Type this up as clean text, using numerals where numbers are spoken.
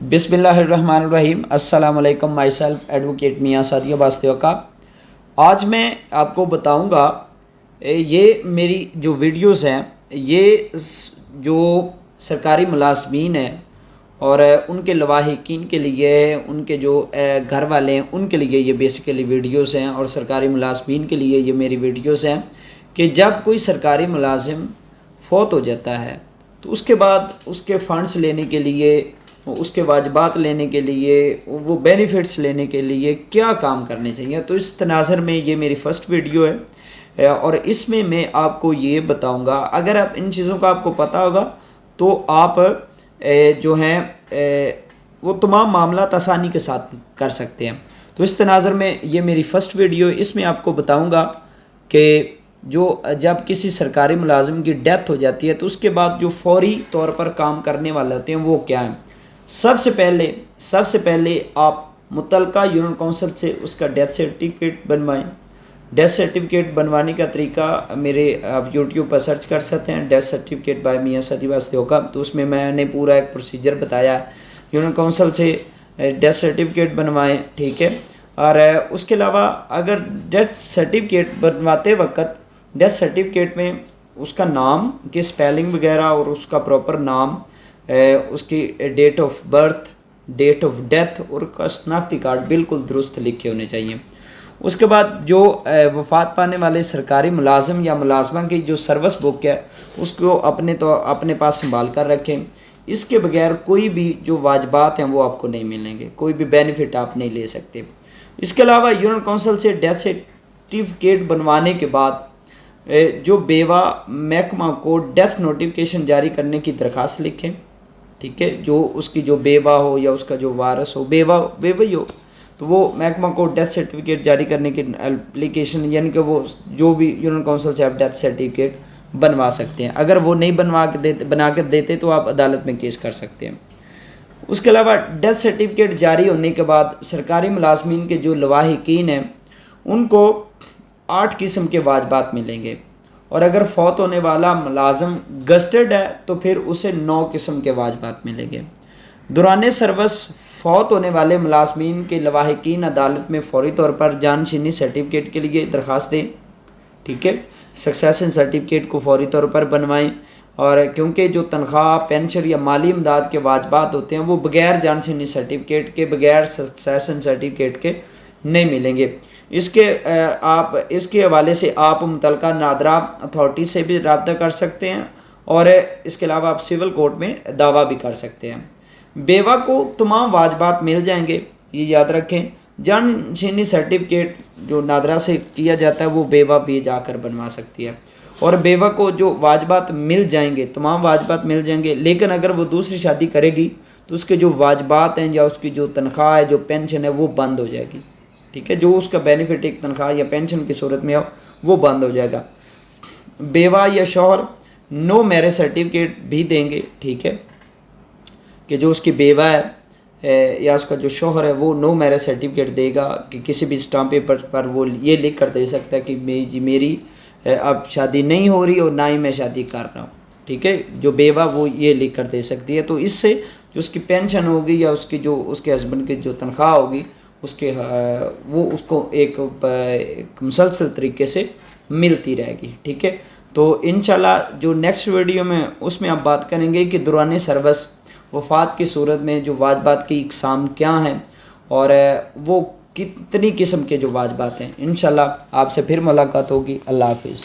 بسم اللہ الرحمن الرحیم۔ السلام علیکم، مائی سیلف ایڈوکیٹ میاں سعدیہ باستیو کا۔ آج میں آپ کو بتاؤں گا یہ میری جو ویڈیوز ہیں یہ جو سرکاری ملازمین ہیں اور ان کے لواحقین کے لیے، ان کے جو گھر والے ہیں ان کے لیے یہ بیسیکلی ویڈیوز ہیں، اور سرکاری ملازمین کے لیے یہ میری ویڈیوز ہیں کہ جب کوئی سرکاری ملازم فوت ہو جاتا ہے تو اس کے بعد اس کے فنڈز لینے کے لیے، اس کے واجبات لینے کے لیے، وہ بینیفٹس لینے کے لیے کیا کام کرنے چاہیے۔ تو اس تناظر میں یہ میری فرسٹ ویڈیو ہے اور اس میں آپ کو یہ بتاؤں گا، اگر آپ ان چیزوں کا آپ کو پتہ ہوگا تو آپ جو ہیں وہ تمام معاملات آسانی کے ساتھ کر سکتے ہیں۔ تو اس تناظر میں یہ میری فرسٹ ویڈیو، اس میں آپ کو بتاؤں گا کہ جب کسی سرکاری ملازم کی ڈیتھ ہو جاتی ہے تو اس کے بعد جو فوری طور پر کام کرنے والے ہوتے ہیں وہ کیا ہیں۔ سب سے پہلے آپ متعلقہ یونین کونسل سے اس کا ڈیتھ سرٹیفکیٹ بنوائیں۔ ڈیتھ سرٹیفکیٹ بنوانے کا طریقہ میرے آپ یوٹیوب پر سرچ کر سکتے ہیں، ڈیتھ سرٹیفکیٹ بائی میاں سعدیہ باستیو کا۔ تو اس میں نے پورا ایک پروسیجر بتایا ہے۔ یونین کونسل سے ڈیتھ سرٹیفکیٹ بنوائیں، ٹھیک ہے۔ اور اس کے علاوہ اگر ڈیتھ سرٹیفکیٹ بنواتے وقت ڈیتھ سرٹیفکیٹ میں اس کا نام کی سپیلنگ وغیرہ اور اس کا پراپر نام، اس کی date of birth, date of death اور کا شناختی کارڈ بالکل درست لکھے ہونے چاہیے۔ اس کے بعد جو وفات پانے والے سرکاری ملازم یا ملازمہ کی جو سروس بک ہے اس کو اپنے پاس سنبھال کر رکھیں۔ اس کے بغیر کوئی بھی جو واجبات ہیں وہ آپ کو نہیں ملیں گے، کوئی بھی بینیفٹ آپ نہیں لے سکتے۔ اس کے علاوہ یونین کونسل سے ڈیتھ سرٹیفکیٹ بنوانے کے بعد جو بیوہ محکمہ کو ڈیتھ نوٹیفکیشن جاری کرنے کی درخواست لکھیں، ٹھیک ہے۔ جو اس کی جو بیوہ ہو یا اس کا جو وارث ہو، بیوہ ہی ہو تو وہ محکمہ کو ڈیتھ سرٹیفکیٹ جاری کرنے کی اپلیکیشن، یعنی کہ وہ جو بھی یونین کونسل سے آپ ڈیتھ سرٹیفکیٹ بنوا سکتے ہیں۔ اگر وہ نہیں بنا کے دیتے تو آپ عدالت میں کیس کر سکتے ہیں۔ اس کے علاوہ ڈیتھ سرٹیفکیٹ جاری ہونے کے بعد سرکاری ملازمین کے جو لواحقین ہیں ان کو 8 قسم کے واجبات ملیں گے، اور اگر فوت ہونے والا ملازم گزٹڈ ہے تو پھر اسے 9 قسم کے واجبات ملیں گے۔ دوران سروس فوت ہونے والے ملازمین کے لواحقین عدالت میں فوری طور پر جانشینی سرٹیفکیٹ کے لیے درخواست دیں، ٹھیک ہے۔ سکسیشن سرٹیفکیٹ کو فوری طور پر بنوائیں، اور کیونکہ جو تنخواہ، پینشن یا مالی امداد کے واجبات ہوتے ہیں وہ بغیر جانشینی سرٹیفکیٹ کے، بغیر سکسیشن سرٹیفکیٹ کے نہیں ملیں گے۔ اس کے حوالے سے آپ متعلقہ نادرا اتھارٹی سے بھی رابطہ کر سکتے ہیں، اور اس کے علاوہ آپ سول کورٹ میں دعویٰ بھی کر سکتے ہیں۔ بیوہ کو تمام واجبات مل جائیں گے، یہ یاد رکھیں۔ جانشینی سرٹیفکیٹ جو نادرا سے کیا جاتا ہے وہ بیوہ بھی جا کر بنوا سکتی ہے، اور بیوہ کو جو واجبات مل جائیں گے، تمام واجبات مل جائیں گے، لیکن اگر وہ دوسری شادی کرے گی تو اس کے جو واجبات ہیں یا اس کی جو تنخواہ ہے، جو پینشن ہے وہ بند ہو جائے گی، ٹھیک ہے۔ جو اس کا بینیفٹ ایک تنخواہ یا پینشن کی صورت میں ہو وہ بند ہو جائے گا۔ بیوہ یا شوہر نو میرج سرٹیفکیٹ بھی دیں گے، ٹھیک ہے، کہ جو اس کی بیوہ ہے یا اس کا جو شوہر ہے وہ نو میرج سرٹیفکیٹ دے گا، کہ کسی بھی اسٹامپ پیپر پر وہ یہ لکھ کر دے سکتا ہے کہ میری اب شادی نہیں ہو رہی اور نہ ہی میں شادی کر رہا ہوں، ٹھیک ہے۔ جو بیوہ وہ یہ لکھ کر دے سکتی ہے، تو اس سے جو اس کی پینشن ہوگی یا اس کی جو اس کے ہسبینڈ کی جو تنخواہ ہوگی وہ اس کو ایک مسلسل طریقے سے ملتی رہے گی، ٹھیک ہے۔ تو انشاءاللہ جو نیکسٹ ویڈیو میں اس میں آپ بات کریں گے کہ دوران سروس وفات کی صورت میں جو واجبات کی اقسام کیا ہیں اور وہ کتنی قسم کے جو واجبات ہیں۔ انشاءاللہ آپ سے پھر ملاقات ہوگی۔ اللہ حافظ۔